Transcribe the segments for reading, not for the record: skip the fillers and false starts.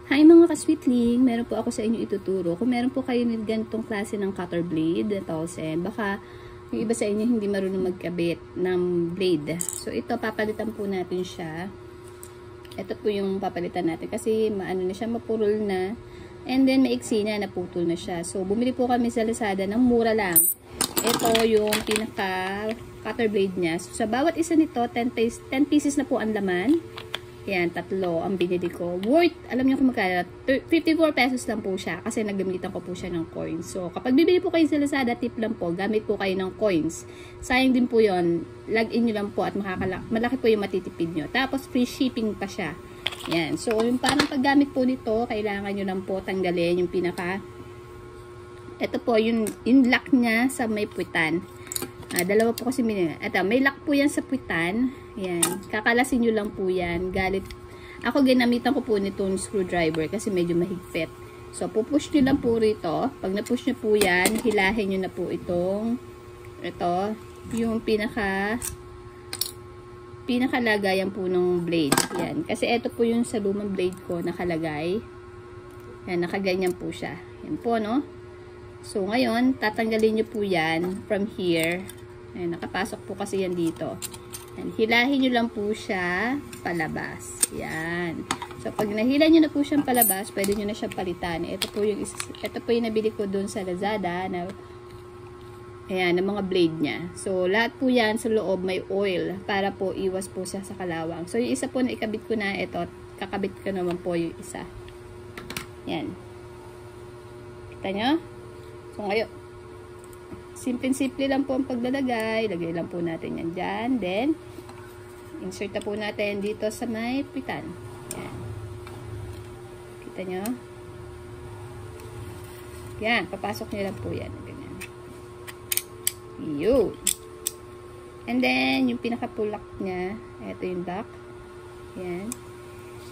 Hi mga ka-sweetling, meron po ako sa inyo ituturo. Kung meron po kayo ng ganitong klase ng cutter blade, tolsen, baka yung iba sa inyo hindi marunong magkabit ng blade. So ito, papalitan po natin siya. Ito po yung papalitan natin kasi maano na siya, mapurol na. And then maiksi na, naputol na siya. So bumili po kami sa Lazada ng mura lang. Ito yung pinaka cutter blade niya. So sa bawat isa nito, 10 pieces na po ang laman. Yan, 3 ang binili ko. Worth, alam niyo kung magkano, 54 pesos lang po siya kasi naggamitan ko po siya ng coins. So, kapag bibili po kayo sa Lazada, tip lang po, gamit po kayo ng coins. Sayang din po yon, log in nyo lang po at malaki po yung matitipid nyo. Tapos, free shipping pa siya. Yan. So, yung parang paggamit po nito, kailangan nyo lang po tanggalin yung pinaka, ito po, yung lock niya sa may puwitan. Dalawa po kasi ito, may lock po yan sa puwitan. Yan. Kakalasin nyo lang po yan. Ako ginamitan ko po nitong screwdriver kasi medyo mahigpit. So, pupush nyo lang po rito. Pag napush nyo po yan, hilahin nyo na po ito, yung pinakalagayan po ng blade. Yan. Kasi ito po yung sa lumang blade ko nakalagay. Yan, nakaganyan po siya. Yan po, no? So, ngayon, tatanggalin nyo po yan from here. Ayan, nakapasok po kasi yan dito. Ayan, hilahin nyo lang po siya palabas. Yan. So, pag nahila nyo na po siyang palabas, pwede nyo na siyang palitan. Ito po yung nabili ko dun sa Lazada na, ayan, ng mga blade niya. So, lahat po yan sa loob may oil para po iwas po siya sa kalawang. So, yung isa po na ikabit ko na, ito, kakabit ko naman po yung isa. Yan. Kita nyo? So, ngayon, simple-simple lang po ang paglalagay. Lagay lang po natin yan dyan. Then, insert na po natin dito sa may pitan. Yan. Kita nyo? Yan. Papasok nyo lang po yan. Ganyan. Yun. And then, yung pinaka-pulak niya, ito yung lock. Yan.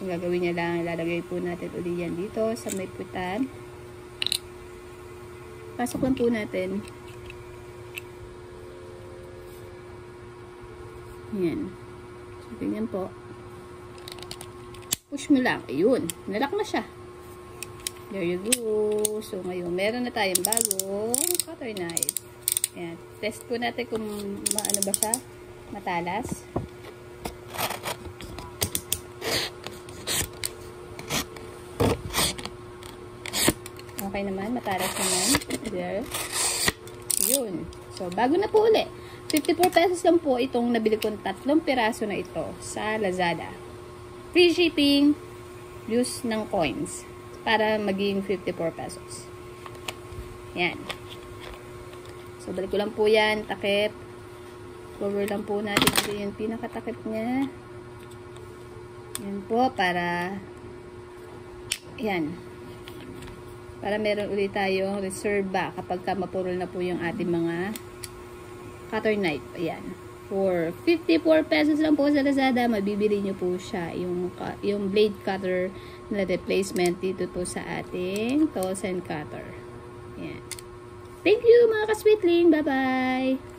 Yung gagawin niya lang, lalagay po natin ulit yan dito sa may pitan. Pasok lang po natin. Yan. So, ganyan po. Push mo lang. Ayun. Nalak na siya. There you go. So, ngayon, meron na tayong bagong cutter knife. Yan. Test po natin kung maano ba siya. Matalas. Okay naman, matalas naman. There. Yun. So, bago na po uli. 54 pesos lang po itong nabili kong 3 piraso na ito sa Lazada. Free shipping, use ng coins para maging 54 pesos. Yan. So, balik ko lang po yan. Takip. Cover lang po natin ito yung pinakatakip niya. Yan po, para yan. Para meron ulit tayong reserve ba kapag mapurol na po yung ating mga cutter knife. Ayan. For 54 pesos lang po sa Lazada, mabibili nyo po siya. Yung blade cutter na replacement dito po sa ating tolsen cutter. Ayan. Thank you mga ka-sweetling. Bye-bye!